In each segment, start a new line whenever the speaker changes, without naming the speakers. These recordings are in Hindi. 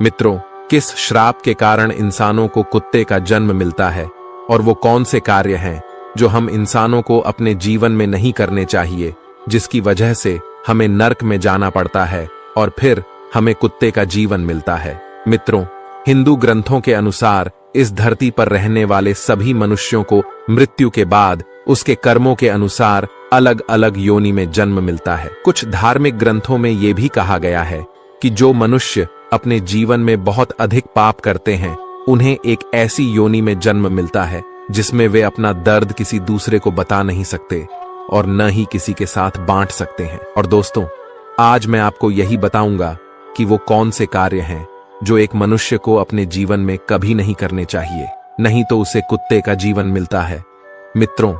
मित्रों, किस श्राप के कारण इंसानों को कुत्ते का जन्म मिलता है और वो कौन से कार्य हैं जो हम इंसानों को अपने जीवन में नहीं करने चाहिए, जिसकी वजह से हमें नर्क में जाना पड़ता है और फिर हमें कुत्ते का जीवन मिलता है। मित्रों, हिंदू ग्रंथों के अनुसार इस धरती पर रहने वाले सभी मनुष्यों को मृत्यु के बाद उसके कर्मों के अनुसार अलग अलग योनि में जन्म मिलता है। कुछ धार्मिक ग्रंथों में यह भी कहा गया है कि जो मनुष्य अपने जीवन में बहुत अधिक पाप करते हैं उन्हें एक ऐसी योनि में जन्म मिलता है जिसमें वे अपना दर्द किसी दूसरे को बता नहीं सकते और न ही किसी के साथ बांट सकते हैं। और दोस्तों, आज मैं आपको यही बताऊंगा कि वो कौन से कार्य हैं जो एक मनुष्य को अपने जीवन में कभी नहीं करने चाहिए, नहीं तो उसे कुत्ते का जीवन मिलता है। मित्रों,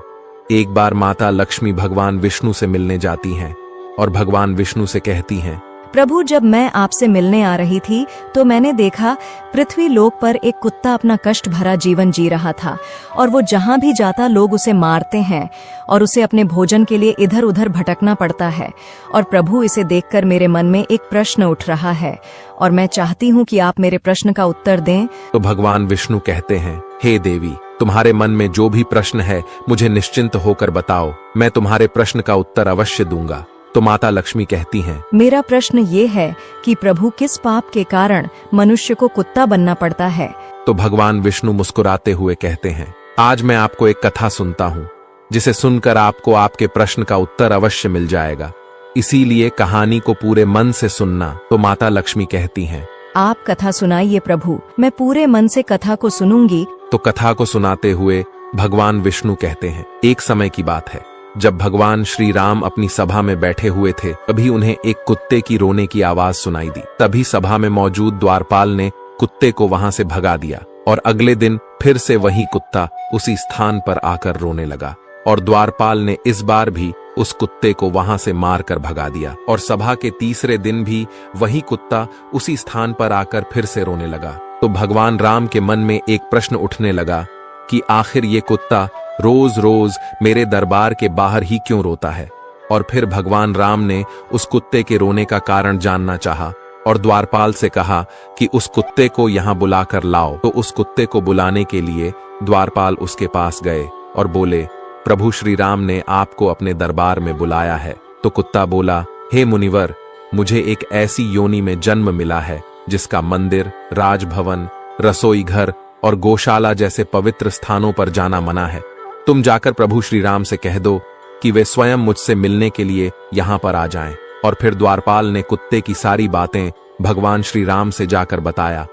एक बार माता लक्ष्मी भगवान विष्णु से मिलने जाती हैं और भगवान विष्णु से कहती हैं,
प्रभु, जब मैं आपसे मिलने आ रही थी तो मैंने देखा पृथ्वी लोक पर एक कुत्ता अपना कष्ट भरा जीवन जी रहा था और वो जहाँ भी जाता लोग उसे मारते हैं और उसे अपने भोजन के लिए इधर उधर भटकना पड़ता है। और प्रभु, इसे देखकर मेरे मन में एक प्रश्न उठ रहा है और मैं चाहती हूँ कि आप मेरे प्रश्न का उत्तर दें।
तो भगवान विष्णु कहते हैं, हे देवी, तुम्हारे मन में जो भी प्रश्न है मुझे निश्चिंत होकर बताओ, मैं तुम्हारे प्रश्न का उत्तर अवश्य दूंगा। तो माता लक्ष्मी कहती हैं,
मेरा प्रश्न ये है कि प्रभु, किस पाप के कारण मनुष्य को कुत्ता बनना पड़ता है?
तो भगवान विष्णु मुस्कुराते हुए कहते हैं, आज मैं आपको एक कथा सुनता हूँ जिसे सुनकर आपको आपके प्रश्न का उत्तर अवश्य मिल जाएगा, इसीलिए कहानी को पूरे मन से सुनना। तो माता लक्ष्मी कहती हैं,
आप कथा सुनाइए प्रभु, मैं पूरे मन से कथा को सुनूंगी।
तो कथा को सुनाते हुए भगवान विष्णु कहते हैं, एक समय की बात है जब भगवान श्री राम अपनी सभा में बैठे हुए थे, तभी उन्हें एक कुत्ते की रोने की आवाज सुनाई दी। तभी सभा में मौजूद द्वारपाल ने कुत्ते को वहां से भगा दिया और अगले दिन फिर से वही कुत्ता उसी स्थान पर आकर रोने लगा और द्वारपाल ने इस बार भी उस कुत्ते को वहां से मारकर भगा दिया। और सभा के तीसरे दिन भी वही कुत्ता उसी स्थान पर आकर फिर से रोने लगा। तो भगवान राम के मन में एक प्रश्न उठने लगा कि आखिर ये कुत्ता रोज रोज मेरे दरबार के बाहर ही क्यों रोता है। और फिर भगवान राम ने उस कुत्ते के रोने का कारण जानना चाहा और द्वारपाल से कहा कि उस कुत्ते को यहाँ बुलाकर लाओ। तो उस कुत्ते को बुलाने के लिए द्वारपाल उसके पास गए और बोले, प्रभु श्री राम ने आपको अपने दरबार में बुलाया है। तो कुत्ता बोला, हे मुनिवर, मुझे एक ऐसी योनि में जन्म मिला है जिसका मंदिर, राजभवन, रसोई घर और गौशाला जैसे पवित्र स्थानों पर जाना मना है। तुम जाकर प्रभु श्री राम से कह दो कि वे स्वयं मुझसे मिलने के लिए यहाँ पर आ जाएं। और फिर द्वारपाल ने कुत्ते की सारी बातें भगवान श्री राम से जाकर बताया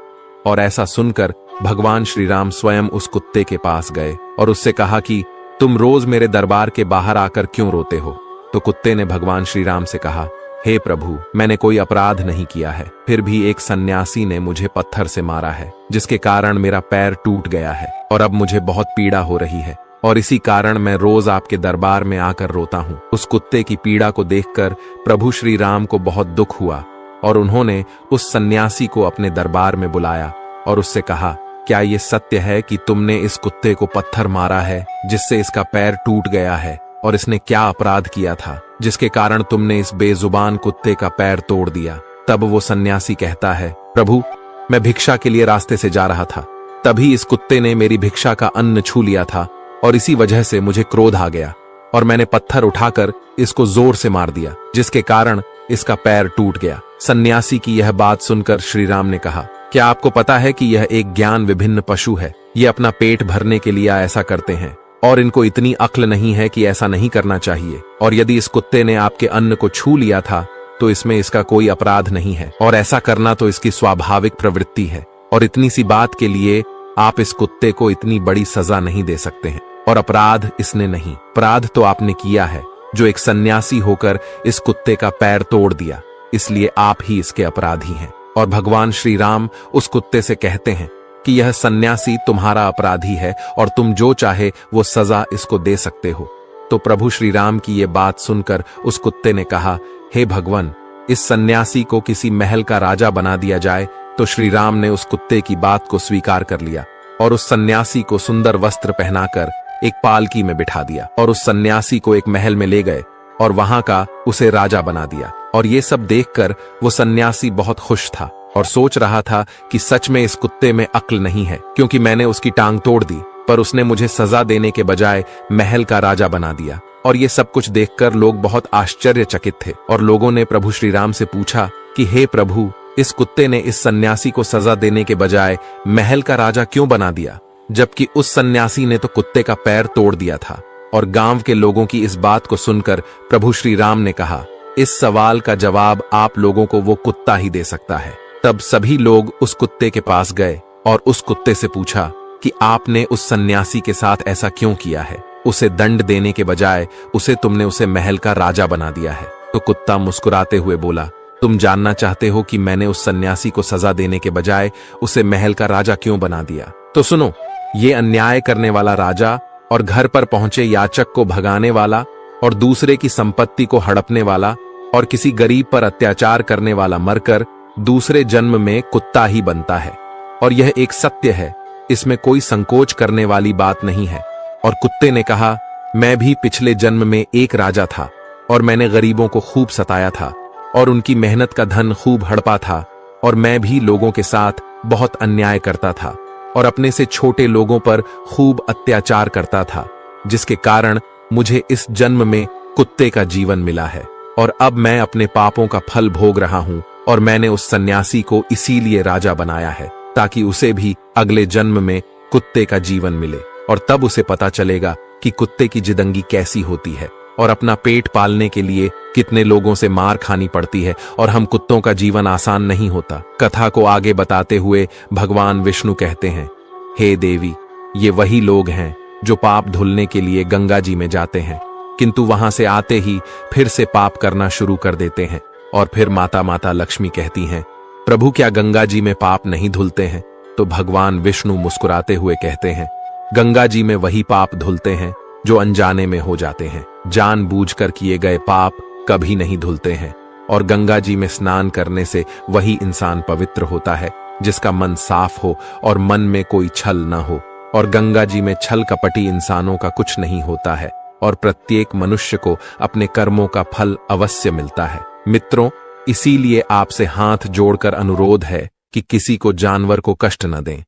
और ऐसा सुनकर भगवान श्री राम स्वयं उस कुत्ते के पास गए और उससे कहा कि तुम रोज मेरे दरबार के बाहर आकर क्यों रोते हो। तो कुत्ते ने भगवान श्री राम से कहा, हे प्रभु, मैंने कोई अपराध नहीं किया है, फिर भी एक सन्यासी ने मुझे पत्थर से मारा है जिसके कारण मेरा पैर टूट गया है और अब मुझे बहुत पीड़ा हो रही है और इसी कारण मैं रोज आपके दरबार में आकर रोता हूँ। उस कुत्ते की पीड़ा को देखकर प्रभु श्री राम को बहुत दुख हुआ और उन्होंने उस सन्यासी को अपने दरबार में बुलाया और उससे कहा, क्या ये सत्य है कि तुमने इस कुत्ते को पत्थर मारा है जिससे इसका पैर टूट गया है, और इसने क्या अपराध किया था जिसके कारण तुमने इस बेजुबान कुत्ते का पैर तोड़ दिया। तब वो सन्यासी कहता है, प्रभु, मैं भिक्षा के लिए रास्ते से जा रहा था, तभी इस कुत्ते ने मेरी भिक्षा का अन्न छू लिया था और इसी वजह से मुझे क्रोध आ गया और मैंने पत्थर उठाकर इसको जोर से मार दिया जिसके कारण इसका पैर टूट गया। सन्यासी की यह बात सुनकर श्री राम ने कहा, क्या आपको पता है कि यह एक ज्ञान विभिन्न पशु है, ये अपना पेट भरने के लिए ऐसा करते हैं और इनको इतनी अक्ल नहीं है कि ऐसा नहीं करना चाहिए। और यदि इस कुत्ते ने आपके अन्न को छू लिया था तो इसमें इसका कोई अपराध नहीं है और ऐसा करना तो इसकी स्वाभाविक प्रवृत्ति है और इतनी सी बात के लिए आप इस कुत्ते को इतनी बड़ी सजा नहीं दे सकते हैं। और अपराध इसने नहीं, अपराध तो आपने किया है जो एक सन्यासी होकर इस कुत्ते का पैर तोड़ दिया, इसलिए आप ही इसके अपराधी हैं। और भगवान श्री राम उस कुत्ते से कहते हैं कि यह सन्यासी तुम्हारा अपराधी है और तुम जो चाहे वो सजा इसको दे सकते हो। तो प्रभु श्री राम की ये बात सुनकर उस कुत्ते ने कहा, हे भगवान, इस सन्यासी को किसी महल का राजा बना दिया जाए। तो श्री राम ने उस कुत्ते की बात को स्वीकार कर लिया और उस सन्यासी को सुंदर वस्त्र पहनाकर एक पालकी में बिठा दिया और उस सन्यासी को एक महल में ले गए और वहां का उसे राजा बना दिया। और ये सब देखकर वो सन्यासी बहुत खुश था और सोच रहा था कि सच में इस कुत्ते में अक्ल नहीं है, क्योंकि मैंने उसकी टांग तोड़ दी, पर उसने मुझे सजा देने के बजाय महल का राजा बना दिया। और ये सब कुछ देखकर लोग बहुत आश्चर्यचकित थे और लोगों ने प्रभु श्री राम से पूछा कि हे प्रभु, इस कुत्ते ने इस सन्यासी को सजा देने के बजाय महल का राजा क्यों बना दिया, जबकि उस सन्यासी ने तो कुत्ते का पैर तोड़ दिया था। और गांव के लोगों की इस बात को सुनकर प्रभु श्री राम ने कहा, इस सवाल का जवाब आप लोगों को वो कुत्ता ही दे सकता है। तब सभी लोग उस कुत्ते के पास गए और उस कुत्ते से पूछा कि आपने उस सन्यासी के साथ ऐसा क्यों किया है? उसे दंड देने के बजाय तुमने उसे महल का राजा बना दिया है। तो कुत्ता मुस्कुराते हुए बोला, तुम जानना चाहते हो कि मैंने उस सन्यासी को सजा देने के बजाय उसे महल का राजा क्यों बना दिया? तो सुनो, ये अन्याय करने वाला राजा और घर पर पहुंचे याचक को भगाने वाला और दूसरे की संपत्ति को हड़पने वाला और किसी गरीब पर अत्याचार करने वाला मरकर दूसरे जन्म में कुत्ता ही बनता है। और यह एक सत्य है, इसमें कोई संकोच करने वाली बात नहीं है। और कुत्ते ने कहा, मैं भी पिछले जन्म में एक राजा था और मैंने गरीबों को खूब सताया था और उनकी मेहनत का धन खूब हड़पा था, और मैं भी लोगों के साथ बहुत अन्याय करता था और अपने से छोटे लोगों पर खूब अत्याचार करता था, जिसके कारण मुझे इस जन्म में कुत्ते का जीवन मिला है। और अब मैं अपने पापों का फल भोग रहा हूं और मैंने उस सन्यासी को इसीलिए राजा बनाया है ताकि उसे भी अगले जन्म में कुत्ते का जीवन मिले, और तब उसे पता चलेगा कि कुत्ते की जिंदगी कैसी होती है और अपना पेट पालने के लिए कितने लोगों से मार खानी पड़ती है, और हम कुत्तों का जीवन आसान नहीं होता। कथा को आगे बताते हुए भगवान विष्णु कहते हैं, हे देवी, ये वही लोग हैं जो पाप धुलने के लिए गंगा जी में जाते हैं, किंतु वहां से आते ही फिर से पाप करना शुरू कर देते हैं। और फिर माता लक्ष्मी कहती हैं, प्रभु क्या गंगा जी में पाप नहीं धुलते हैं? तो भगवान विष्णु मुस्कुराते हुए कहते हैं, गंगा जी में वही पाप धुलते हैं जो अनजाने में हो जाते हैं। जानबूझकर किए गए पाप कभी नहीं धुलते हैं। और गंगा जी में स्नान करने से वही इंसान पवित्र होता है जिसका मन साफ हो और मन में कोई छल न हो। और गंगा जी में छल कपटी इंसानों का कुछ नहीं होता है, और प्रत्येक मनुष्य को अपने कर्मों का फल अवश्य मिलता है। मित्रों, इसीलिए आपसे हाथ जोड़कर अनुरोध है कि किसी को जानवर को कष्ट न दें।